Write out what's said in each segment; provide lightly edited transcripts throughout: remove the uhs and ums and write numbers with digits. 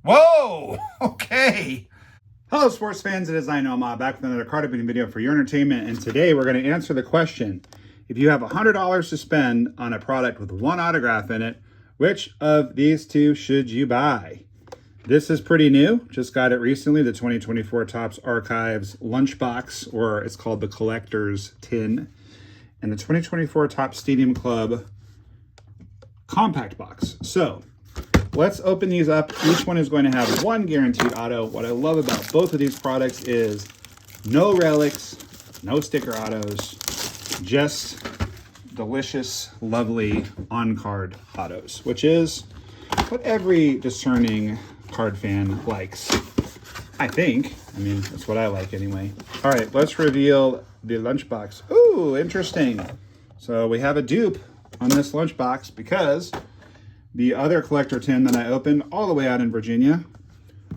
Whoa! Okay. Hello, sports fans. It is I, NOMAH, back with another card opening video for your entertainment. And today we're going to answer the question: if you have $100 to spend on a product with one autograph in it, which of these two should you buy? This is pretty new. Just got it recently. The 2024 Topps Archives Lunchbox, or it's called the Collector's Tin, and the 2024 Topps Stadium Club Compact Box. So let's open these up. Each one is going to have one guaranteed auto. What I love about both of these products is no relics, no sticker autos, just delicious, lovely on-card autos, which is what every discerning card fan likes, I think. I mean, that's what I like anyway. All right, let's reveal the lunchbox. Ooh, interesting. So we have a dupe on this lunchbox because the other collector tin that I opened all the way out in Virginia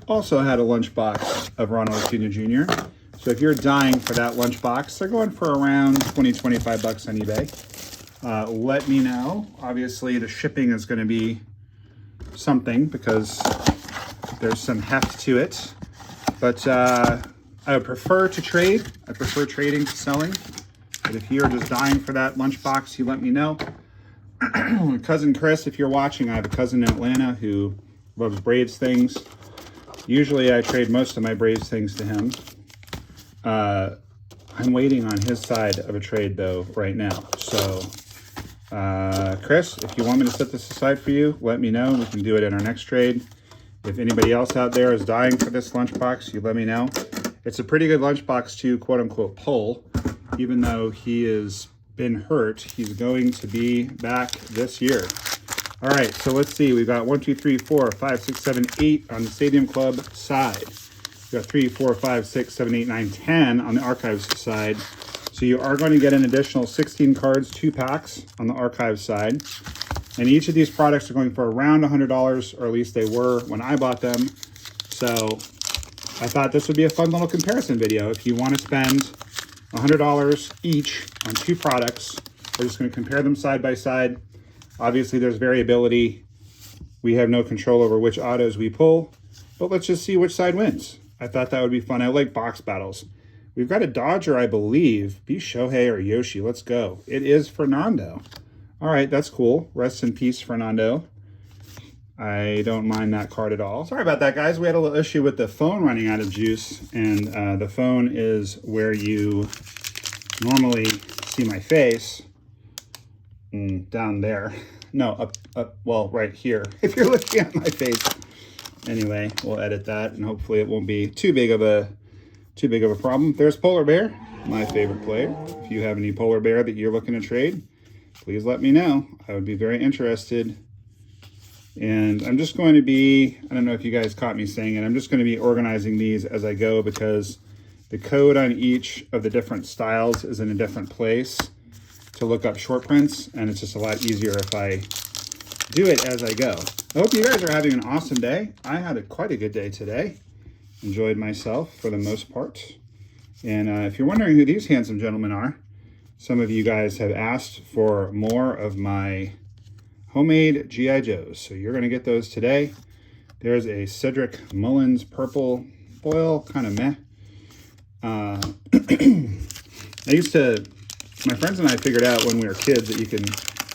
also had a lunchbox of Ronald Acuna Jr. So if you're dying for that lunchbox, they're going for around 20-25 bucks on eBay. Let me know. Obviously, the shipping is going to be something because there's some heft to it. But I would prefer to trade. I prefer trading to selling. But if you're just dying for that lunchbox, you let me know. Cousin Chris, if you're watching, I have a cousin in Atlanta who loves Braves things. Usually I trade most of my Braves things to him. I'm waiting on his side of a trade though right now. So Chris, if you want me to set this aside for you, let me know. We can do it in our next trade. If anybody else out there is dying for this lunchbox, you let me know. It's a pretty good lunchbox to quote unquote pull, even though he has been hurt. He's going to be back this year. All right, so let's see. We've got 1, 2, 3, 4, 5, 6, 7, 8 on the Stadium Club side. We've got 3, 4, 5, 6, 7, 8, 9, 10 on the Archives side. So you are going to get an additional 16 cards, 2 packs on the Archives side. And each of these products are going for around $100, or at least they were when I bought them. So I thought this would be a fun little comparison video. If you want to spend $100 each on 2 products, we're just going to compare them side by side. Obviously, there's variability. We have no control over which autos we pull, but let's just see which side wins. I thought that would be fun. I like box battles. We've got a Dodger, I believe. Be Shohei or Yoshi. Let's go. It is Fernando. All right, that's cool. Rest in peace, Fernando. I don't mind that card at all. Sorry about that, guys. We had a little issue with the phone running out of juice, and the phone is where you normally see my face. Down there. No, up, well, right here. If you're looking at my face. Anyway, we'll edit that, and hopefully it won't be too big of a problem. There's Polar Bear, my favorite player. If you have any Polar Bear that you're looking to trade, please let me know. I would be very interested. And I'm just going to be, I don't know if you guys caught me saying it, I'm just going to be organizing these as I go because the code on each of the different styles is in a different place to look up short prints, and it's just a lot easier if I do it as I go. I hope you guys are having an awesome day. I had quite a good day today. Enjoyed myself for the most part. And if you're wondering who these handsome gentlemen are, some of you guys have asked for more of my homemade G.I. Joes, so you're going to get those today. There's a Cedric Mullins purple foil, kind of meh. My friends and I figured out when we were kids that you can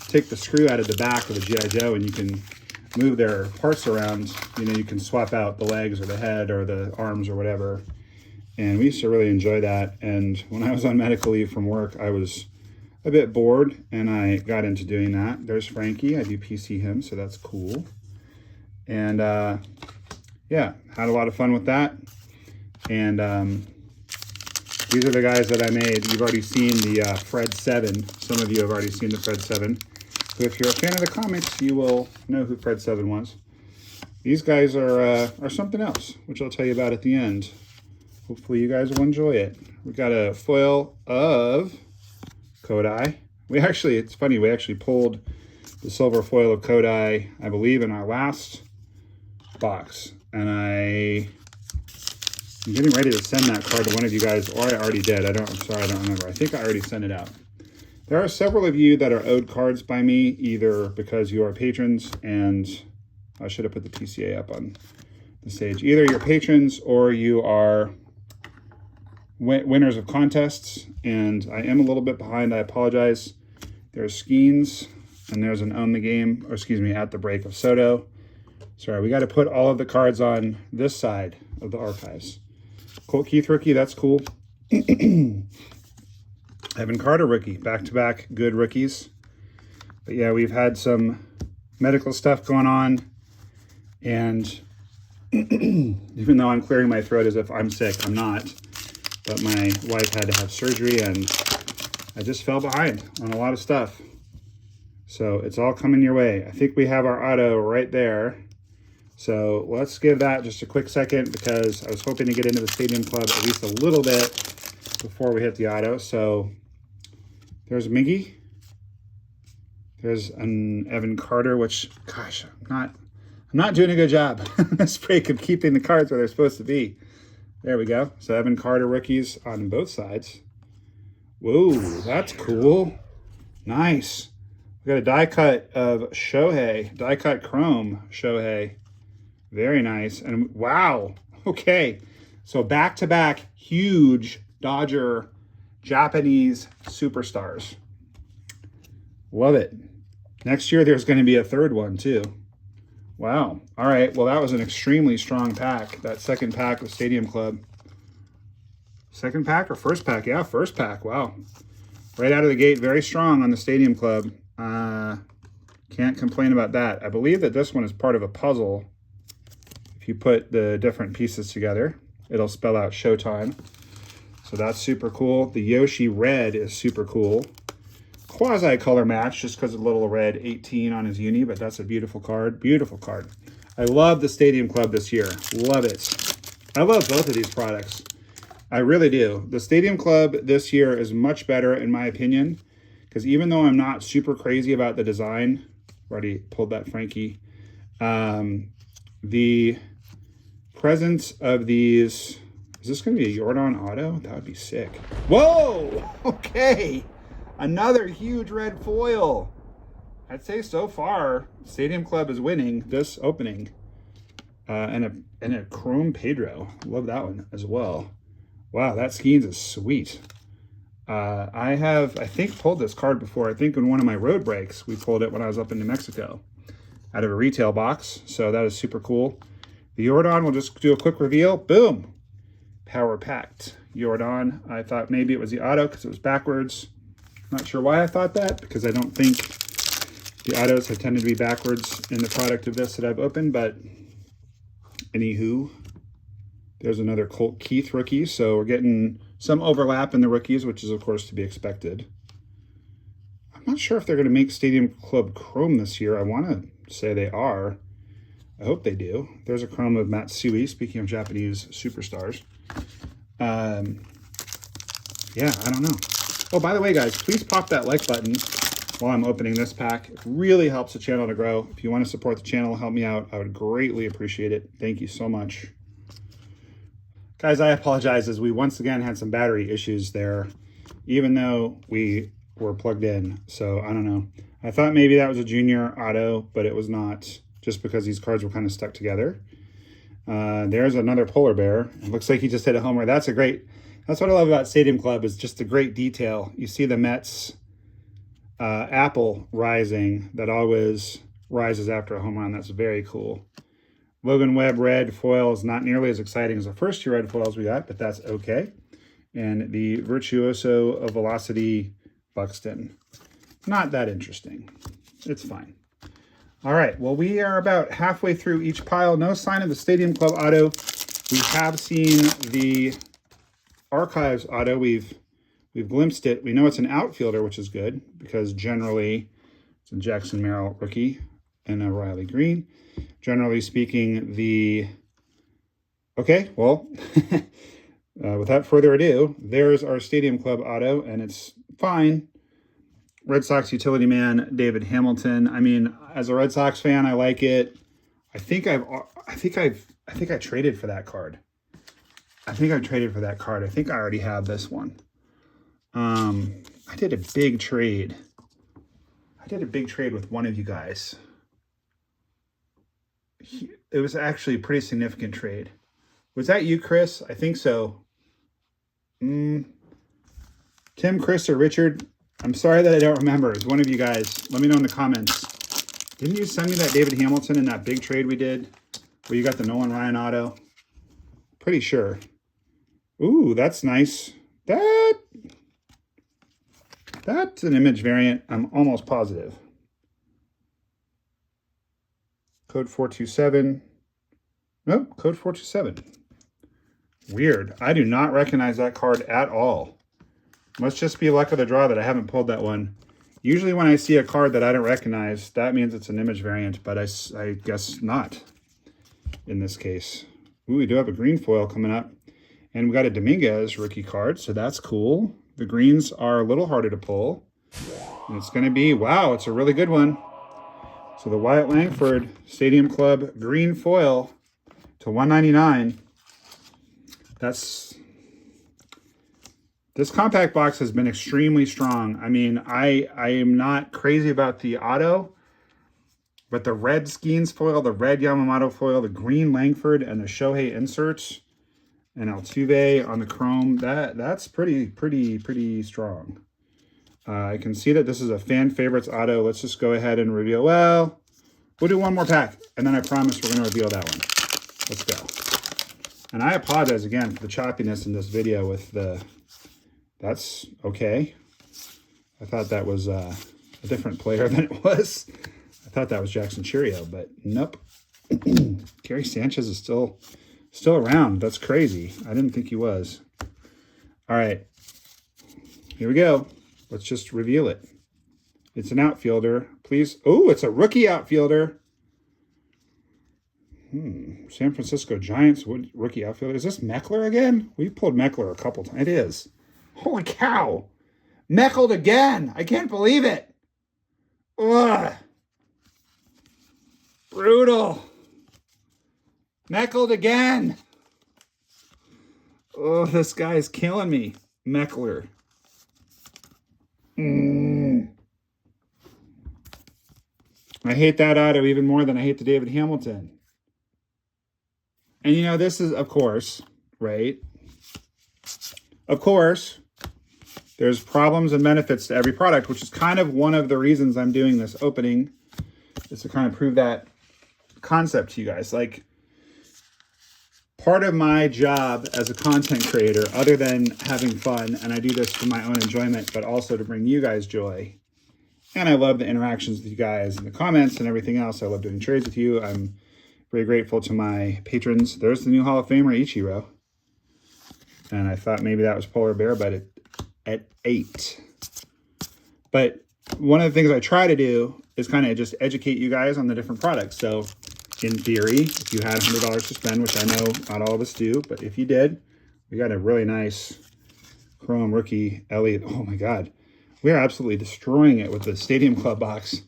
take the screw out of the back of a G.I. Joe and you can move their parts around. You know, you can swap out the legs or the head or the arms or whatever. And we used to really enjoy that. And when I was on medical leave from work, I was a bit bored and I got into doing that. There's Frankie. I do PC him, so that's cool. And yeah, had a lot of fun with that. And these are the guys that I made. You've already seen the Fred 7. Some of you have already seen the Fred 7. So if you're a fan of the comics, you will know who Fred 7 was. These guys are something else, which I'll tell you about at the end. Hopefully you guys will enjoy it. We got a foil of Kodai. It's funny, we actually pulled the silver foil of Kodai, I believe, in our last box. And I'm getting ready to send that card to one of you guys, or I already did. I'm sorry, I don't remember. I think I already sent it out. There are several of you that are owed cards by me, either because you are patrons, and I should have put the PCA up on the stage. Either you're patrons or you are winners of contests, and I am a little bit behind. I apologize. There's Skeens, and there's an Own the Game, or excuse me, At the Break of Soto. Sorry, we got to put all of the cards on this side of the archives. Colt Keith rookie, that's cool. Evan Carter rookie, back-to-back good rookies. But yeah, we've had some medical stuff going on, and even though I'm clearing my throat as if I'm sick, I'm not. But my wife had to have surgery, and I just fell behind on a lot of stuff. So it's all coming your way. I think we have our auto right there. So let's give that just a quick second, because I was hoping to get into the Stadium Club at least a little bit before we hit the auto. So there's Miggy. There's an Evan Carter, which, gosh, I'm not doing a good job on this break of keeping the cards where they're supposed to be. There we go. So Evan Carter rookies on both sides. Whoa, that's cool. Nice. We got a die cut of Shohei, die cut chrome Shohei. Very nice. And wow. Okay. So back-to-back huge Dodger Japanese superstars. Love it. Next year there's going to be a third one too. Wow. All right. Well, that was an extremely strong pack. That second pack of Stadium Club. Second pack or first pack? Yeah, first pack. Wow. Right out of the gate, very strong on the Stadium Club. Can't complain about that. I believe that this one is part of a puzzle. If you put the different pieces together, it'll spell out Showtime. So that's super cool. The Yoshi red is super cool. Quasi color match just because of the little red 18 on his uni, but that's a beautiful card. Beautiful card. I love the Stadium Club this year. Love it. I love both of these products. I really do. The Stadium Club this year is much better in my opinion, because even though I'm not super crazy about the design, already pulled that Frankie, the presence of these, is this going to be a Jordan auto? That would be sick. Whoa! Okay. Another huge red foil. I'd say so far, Stadium Club is winning this opening. And a Chrome Pedro. Love that one as well. Wow, that Skeens is sweet. I think, pulled this card before. I think in one of my road breaks, we pulled it when I was up in New Mexico out of a retail box. So that is super cool. The Jordan, we'll just do a quick reveal. Boom. Power packed Jordan. I thought maybe it was the auto because it was backwards. Not sure why I thought that, because I don't think the autos have tended to be backwards in the product of this that I've opened, but anywho, there's another Colt Keith rookie. So we're getting some overlap in the rookies, which is of course to be expected. I'm not sure if they're going to make Stadium Club Chrome this year. I want to say they are. I hope they do. There's a Chrome of Matsui, speaking of Japanese superstars. Yeah, I don't know. Oh, by the way, guys, please pop that like button while I'm opening this pack. It really helps the channel to grow. If you want to support the channel, help me out, I would greatly appreciate it. Thank you so much. Guys, I apologize as we once again had some battery issues there, even though we were plugged in. So I don't know. I thought maybe that was a junior auto, but it was not, just because these cards were kind of stuck together. There's another polar bear. It looks like he just hit a homer. That's what I love about Stadium Club, is just the great detail. You see the Mets apple rising that always rises after a home run. That's very cool. Logan Webb red foil is not nearly as exciting as the first two red foils we got, but that's okay. And the Virtuoso Velocity Buxton. Not that interesting. It's fine. All right, well, we are about halfway through each pile. No sign of the Stadium Club auto. We have seen the Archives auto. We've glimpsed it. We know it's an outfielder, which is good, because generally it's a Jackson Merrill rookie and a Riley Green. Generally speaking, okay, well, without further ado, there's our Stadium Club auto, and it's fine. Red Sox utility man David Hamilton. I mean, as a Red Sox fan, I like it. I think I traded for that card. I think I already have this one. I did a big trade. with one of you guys. it was actually a pretty significant trade. Was that you, Chris? I think so. Tim, Chris, or Richard? I'm sorry that I don't remember. It's one of you guys. Let me know in the comments. Didn't you send me that David Hamilton in that big trade we did? Where you got the Nolan Ryan auto? Pretty sure. Ooh, that's nice. That's an image variant. I'm almost positive. Code 427. Nope, code 427. Weird. I do not recognize that card at all. Must just be luck of the draw that I haven't pulled that one. Usually when I see a card that I don't recognize, that means it's an image variant, but I guess not in this case. Ooh, we do have a green foil coming up. And we got a Dominguez rookie card, so that's cool. The greens are a little harder to pull. And it's going to be, wow, it's a really good one. So the Wyatt Langford Stadium Club green foil to 199. This compact box has been extremely strong. I mean, I am not crazy about the auto, but the red Skeens foil, the red Yamamoto foil, the green Langford, and the Shohei inserts, and Altuve on the chrome, that's pretty strong. I can see that this is a fan favorites auto. Let's just go ahead and reveal. Well, we'll do one more pack, and then I promise we're going to reveal that one. Let's go. And I apologize again for the choppiness in this video with the... That's okay. I thought that was a different player than it was. I thought that was Jackson Cheerio, but nope. Gary Sanchez is still around. That's crazy. I didn't think he was. All right. Here we go. Let's just reveal it. It's an outfielder. Please. Oh, it's a rookie outfielder. San Francisco Giants rookie outfielder. Is this Meckler again? We pulled Meckler a couple times. It is. Holy cow. Meckled again. I can't believe it. Ugh. Brutal. Meckled again. Oh, this guy is killing me. Meckler. I hate that auto even more than I hate the David Hamilton. And you know, this is, of course, right? Of course, there's problems and benefits to every product, which is kind of one of the reasons I'm doing this opening, is to kind of prove that concept to you guys. Like, part of my job as a content creator, other than having fun, and I do this for my own enjoyment, but also to bring you guys joy. And I love the interactions with you guys in the comments and everything else. I love doing trades with you. I'm very grateful to my patrons. There's the new Hall of Famer, Ichiro. And I thought maybe that was Polar Bear, but at 8. But one of the things I try to do is kind of just educate you guys on the different products. So in theory, if you had $100 to spend, which I know not all of us do, but if you did, we got a really nice chrome rookie Elliott. Oh my God. We are absolutely destroying it with the Stadium Club box.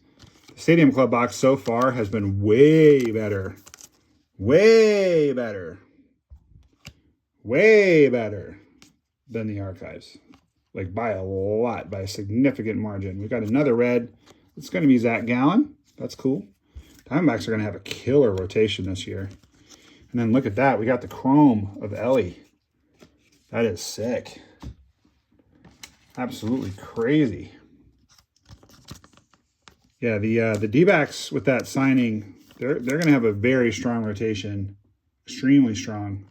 The Stadium Club box so far has been way better. Way better. Way better than the archives. Like by a lot, by a significant margin. We've got another red. It's going to be Zach Gallen. That's cool. Diamondbacks are going to have a killer rotation this year. And then look at that. We got the chrome of Ellie. That is sick. Absolutely crazy. Yeah, the D-backs with that signing, they're going to have a very strong rotation. Extremely strong.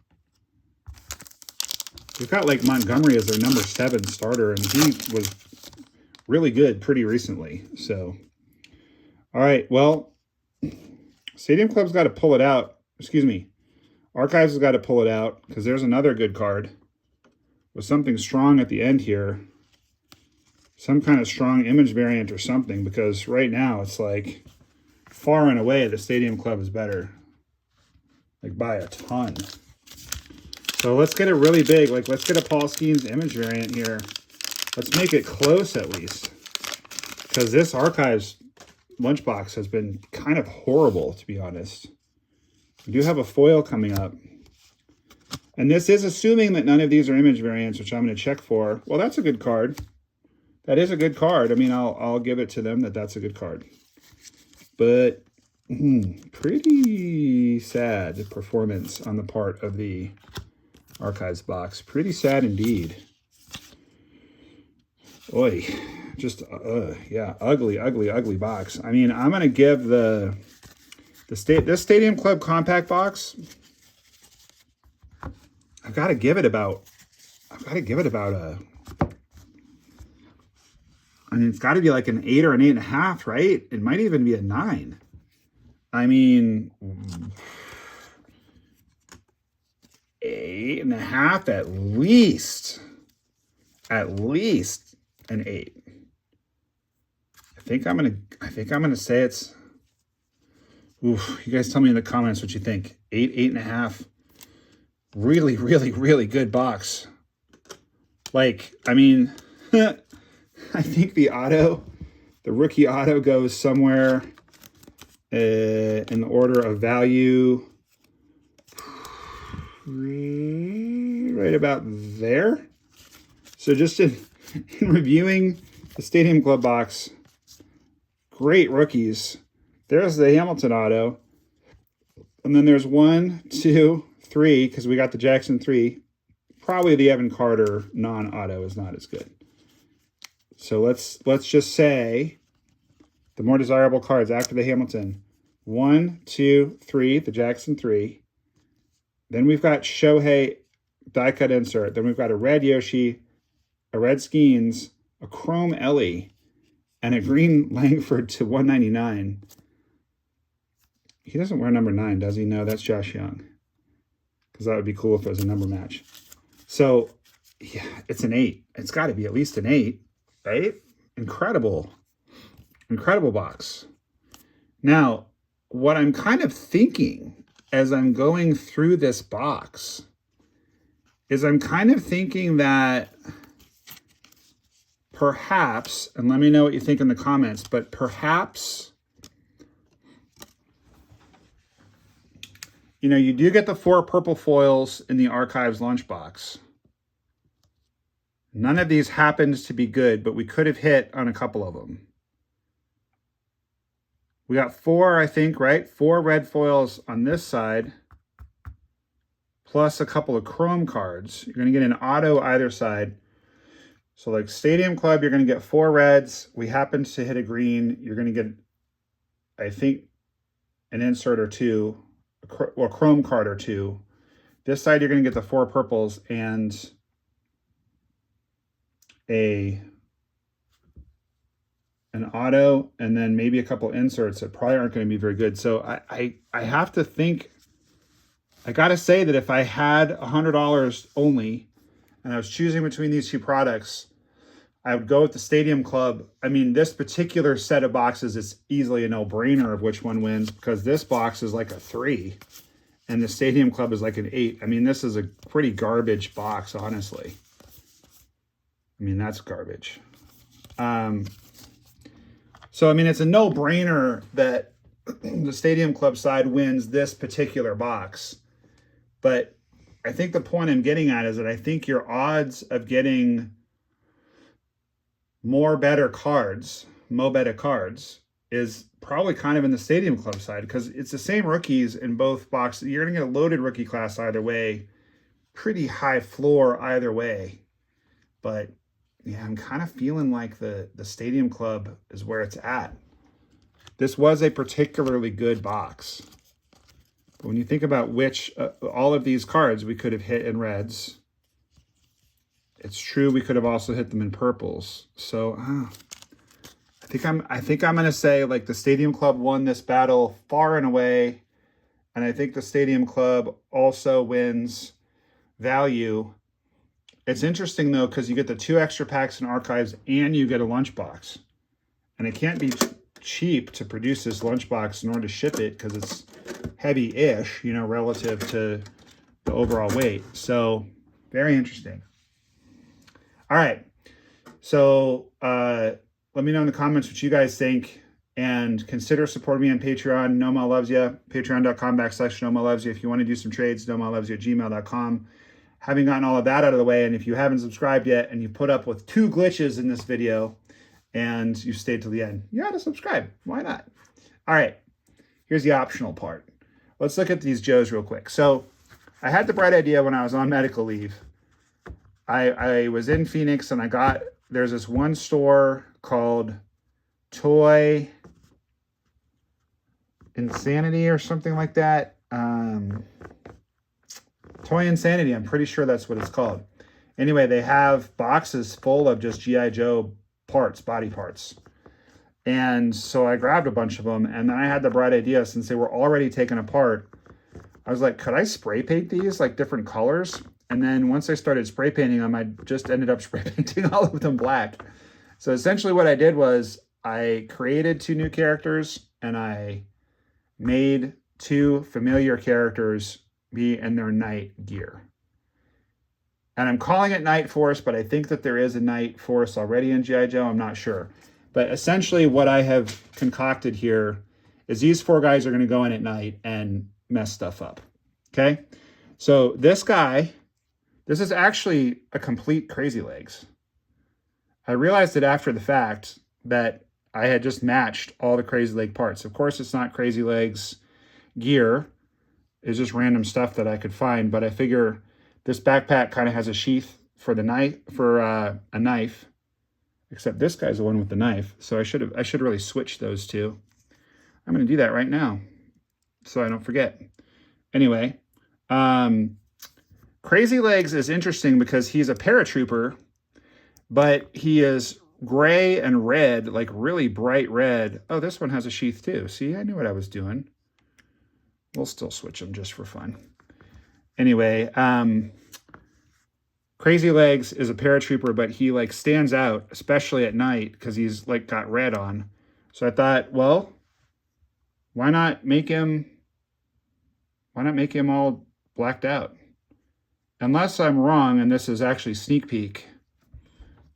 We've got like Montgomery as their number 7 starter, and he was really good pretty recently. So, all right, well, Stadium Club's got to pull it out. Excuse me. Archives has got to pull it out because there's another good card with something strong at the end here. Some kind of strong image variant or something, because right now it's like far and away the Stadium Club is better. Like by a ton. So let's get it really big. Like, let's get a Paul Skeens image variant here. Let's make it close at least. Because this Archives lunchbox has been kind of horrible, to be honest. We do have a foil coming up. And this is assuming that none of these are image variants, which I'm going to check for. Well, that's a good card. That is a good card. I mean, I'll give it to them that that's a good card. But Pretty sad performance on the part of the Archives box. Pretty sad indeed. Oy, just yeah, ugly box. I mean, I'm gonna give this Stadium Club compact box. I've got to give it about a. I mean, it's got to be like an 8 or an 8.5, right? It might even be a 9. I mean, 8.5 at least. At least an 8. I think I'm gonna say it's. Oof, you guys tell me in the comments what you think. 8, 8.5. Really, really, really good box. Like, I mean, I think the rookie auto goes somewhere in the order of value right about there. So just in reviewing the Stadium Club box, great rookies. There's the Hamilton auto. And then there's 1, 2, 3, because we got the Jackson 3. Probably the Evan Carter non-auto is not as good. So let's just say the more desirable cards after the Hamilton. 1, 2, 3, the Jackson 3. Then we've got Shohei die cut insert. Then we've got a red Yoshi, a red Skeens, a chrome Ellie, and a green Langford to 199. He doesn't wear number 9, does he? No, that's Josh Young. Because that would be cool if it was a number match. So, yeah, it's an 8. It's got to be at least an 8, right? Incredible. Incredible box. Now, what I'm kind of thinking as I'm going through this box is I'm kind of thinking that perhaps, and let me know what you think in the comments, but perhaps, you know, you do get the 4 purple foils in the Archives lunchbox. None of these happens to be good, but we could have hit on a couple of them. We got 4, I think, right? 4 red foils on this side, plus a couple of chrome cards. You're going to get an auto either side. So like Stadium Club, you're going to get 4 reds. We happen to hit a green. You're going to get, I think, an insert or 2, or a chrome card or 2. This side, you're going to get the 4 purples and an auto, and then maybe a couple inserts that probably aren't going to be very good. So I have to think, I got to say that if I had $100 only and I was choosing between these 2 products, I would go with the Stadium Club. I mean, this particular set of boxes is easily a no-brainer of which one wins, because this box is like a 3 and the Stadium Club is like an 8. I mean, this is a pretty garbage box, honestly. I mean, that's garbage. So, I mean, it's a no-brainer that the Stadium Club side wins this particular box. But I think the point I'm getting at is that I think your odds of getting more better cards is probably kind of in the Stadium Club side, because it's the same rookies in both boxes. You're going to get a loaded rookie class either way. Pretty high floor either way. But yeah, I'm kind of feeling like the Stadium Club is where it's at. This was a particularly good box. But when you think about which, all of these cards we could have hit in reds, it's true we could have also hit them in purples. So I think I'm going to say like the Stadium Club won this battle far and away. And I think the Stadium Club also wins value. It's interesting, though, because you get the 2 extra packs in Archives and you get a lunchbox. And it can't be cheap to produce this lunchbox in order to ship it, because it's heavy-ish, you know, relative to the overall weight. So, very interesting. All right. So, let me know in the comments what you guys think. And consider supporting me on Patreon. NOMAH loves you. Patreon.com/NOMAH loves you. If you want to do some trades, NOMAH loves you at gmail.com. Having gotten all of that out of the way, and if you haven't subscribed yet and you put up with 2 glitches in this video and you stayed till the end, you got to subscribe. Why not? All right. here's the optional part. Let's look at these Joes real quick. So I had the bright idea when I was on medical leave. I was in Phoenix and there's this one store called Toy Insanity or something like that. Toy Insanity, I'm pretty sure that's what it's called. Anyway, they have boxes full of just G.I. Joe parts, body parts. And so I grabbed a bunch of them, and then I had the bright idea, since they were already taken apart, I was like, could I spray paint these like different colors? And then once I started spray painting them, I just ended up spray painting all of them black. So essentially what I did was I created 2 new characters, and I made 2 familiar characters be in their night gear. And I'm calling it Night Force, but I think that there is a Night Force already in G.I. Joe. I'm not sure. But essentially what I have concocted here is these 4 guys are going to go in at night and mess stuff up. Okay? So this guy, this is actually a complete Crazy Legs. I realized it after the fact that I had just matched all the Crazy Leg parts. Of course, it's not Crazy Legs gear. It's just random stuff that I could find, but I figure this backpack kind of has a sheath for the knife, for a knife, except this guy's the one with the knife. So I should really switch those 2. I'm going to do that right now so I don't forget. Anyway, Crazy Legs is interesting because he's a paratrooper, but he is gray and red, like really bright red. Oh, this one has a sheath too. See, I knew what I was doing. We'll still switch them just for fun. Anyway, Crazy Legs is a paratrooper, but he like stands out, especially at night, because he's like got red on. So I thought, well, why not make him all blacked out? Unless I'm wrong, and this is actually Sneak Peek,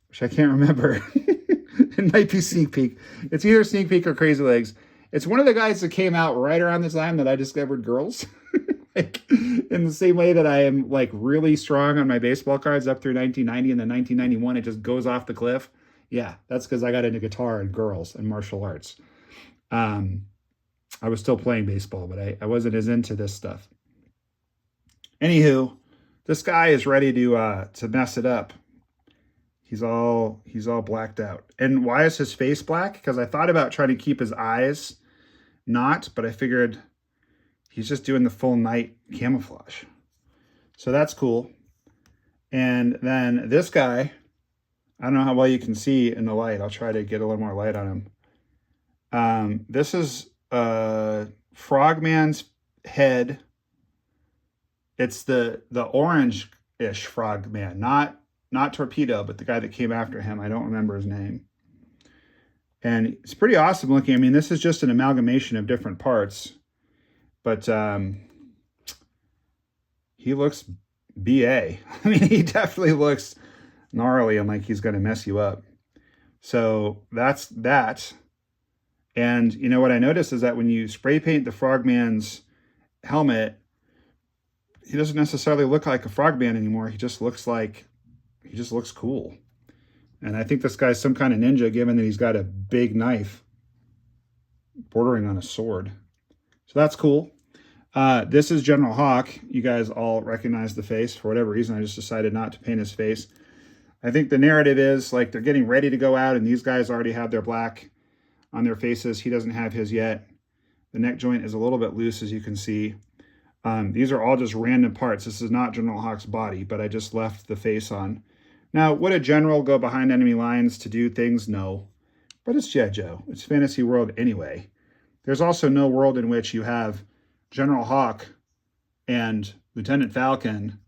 which I can't remember. It might be Sneak Peek. It's either Sneak Peek or Crazy Legs. It's one of the guys that came out right around the time that I discovered girls. Like, in the same way that I am like really strong on my baseball cards up through 1990, and then 1991 it just goes off the cliff. Yeah, that's because I got into guitar and girls and martial arts. I was still playing baseball, but I wasn't as into this stuff. Anywho, this guy is ready to mess it up. He's all blacked out. And why is his face black? Because I thought about trying to keep his eyes not, but I figured he's just doing the full night camouflage. So that's cool. And then this guy, I don't know how well you can see in the light. I'll try to get a little more light on him. This is Frogman's head. It's the orange-ish Frogman, not Torpedo, but the guy that came after him. I don't remember his name. And it's pretty awesome looking. I mean, this is just an amalgamation of different parts. But he looks BA. I mean, he definitely looks gnarly and like he's going to mess you up. So that's that. And you know what I noticed is that when you spray paint the Frogman's helmet, he doesn't necessarily look like a Frogman anymore. He just looks cool. And I think this guy's some kind of ninja, given that he's got a big knife bordering on a sword. So that's cool. This is General Hawk. You guys all recognize the face. For whatever reason, I just decided not to paint his face. I think the narrative is like they're getting ready to go out, and these guys already have their black on their faces. He doesn't have his yet. The neck joint is a little bit loose, as you can see. These are all just random parts. This is not General Hawk's body, but I just left the face on. Now, would a general go behind enemy lines to do things? No. But it's G.I. Joe. It's fantasy world anyway. There's also no world in which you have General Hawk and Lieutenant Falcon,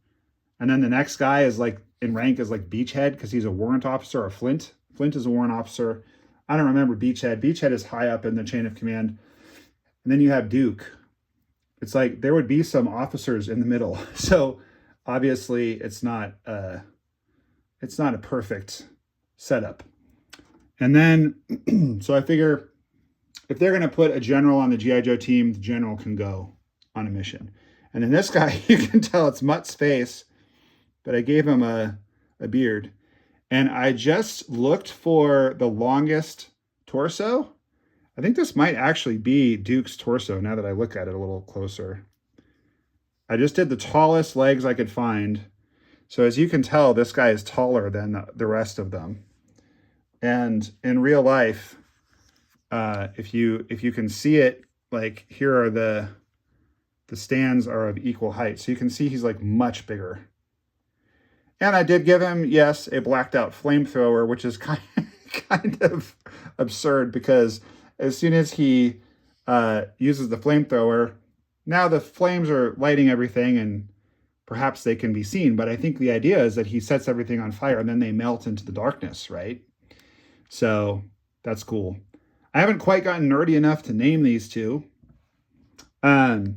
and then the next guy is like in rank as like Beachhead because he's a warrant officer, or Flint. Flint is a warrant officer. I don't remember Beachhead. Beachhead is high up in the chain of command. And then you have Duke. It's like there would be some officers in the middle. So obviously it's not a perfect setup. And then, so I figure if they're going to put a general on the G.I. Joe team, the general can go on a mission. And then this guy, you can tell it's Mutt's face, but I gave him a beard. And I just looked for the longest torso. I think this might actually be Duke's torso now that I look at it a little closer. I just did the tallest legs I could find. So as you can tell, this guy is taller than the rest of them. And in real life, if you can see it, like here are the stands are of equal height. So you can see he's like much bigger. And I did give him, yes, a blacked out flamethrower, which is kind of absurd because as soon as he uses the flamethrower, now the flames are lighting everything and perhaps they can be seen. But I think the idea is that he sets everything on fire and then they melt into the darkness, right? So that's cool. I haven't quite gotten nerdy enough to name these two. The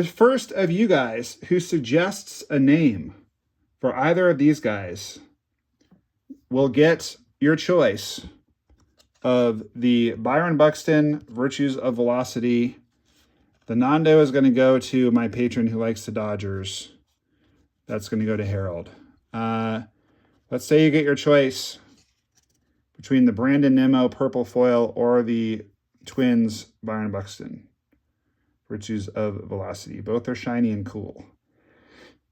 first of you guys who suggests a name for either of these guys will get your choice of the Byron Buxton Virtues of Velocity. The Nando is going to go to my patron who likes the Dodgers. That's going to go to Harold. Let's say you get your choice between the Brandon Nimmo Purple Foil or the Twins Byron Buxton Virtues of Velocity. Both are shiny and cool.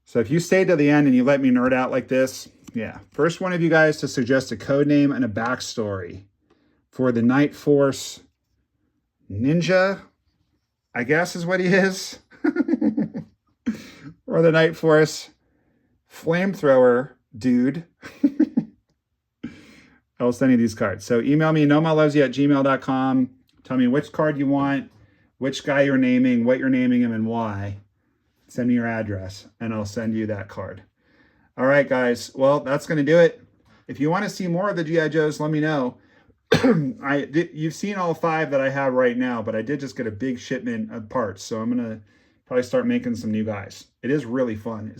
So if you stay to the end and you let me nerd out like this, yeah. First one of you guys to suggest a code name and a backstory for the Night Force Ninja, I guess is what he is. Or the Night Force Flamethrower Dude. I will send you these cards. So email me, nomahlovesyou@gmail.com. Tell me which card you want, which guy you're naming, what you're naming him, and why. Send me your address, and I'll send you that card. All right, guys. Well, that's going to do it. If you want to see more of the G.I. Joes, let me know. You've seen all 5 that I have right now, but I did just get a big shipment of parts, so I'm going to probably start making some new guys. It is really fun.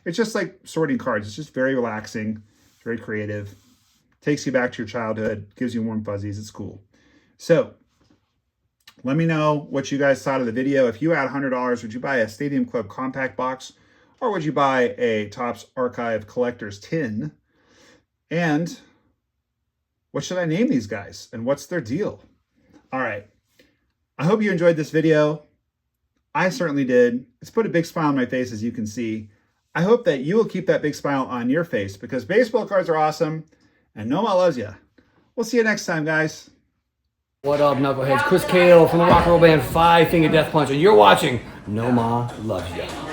It's just like sorting cards. It's just very relaxing, very creative. Takes you back to your childhood, gives you warm fuzzies. It's cool. So let me know what you guys thought of the video. If you had $100, would you buy a Stadium Club compact box or would you buy a Topps Archive Collector's tin? And what should I name these guys and what's their deal? All right. I hope you enjoyed this video. I certainly did. It's put a big smile on my face, as you can see. I hope that you will keep that big smile on your face because baseball cards are awesome and NOMAH loves you. We'll see you next time, guys. What up, knuckleheads? Chris Kale from the rock and roll band Five Finger Death Punch, and you're watching NOMAH Loves Ya.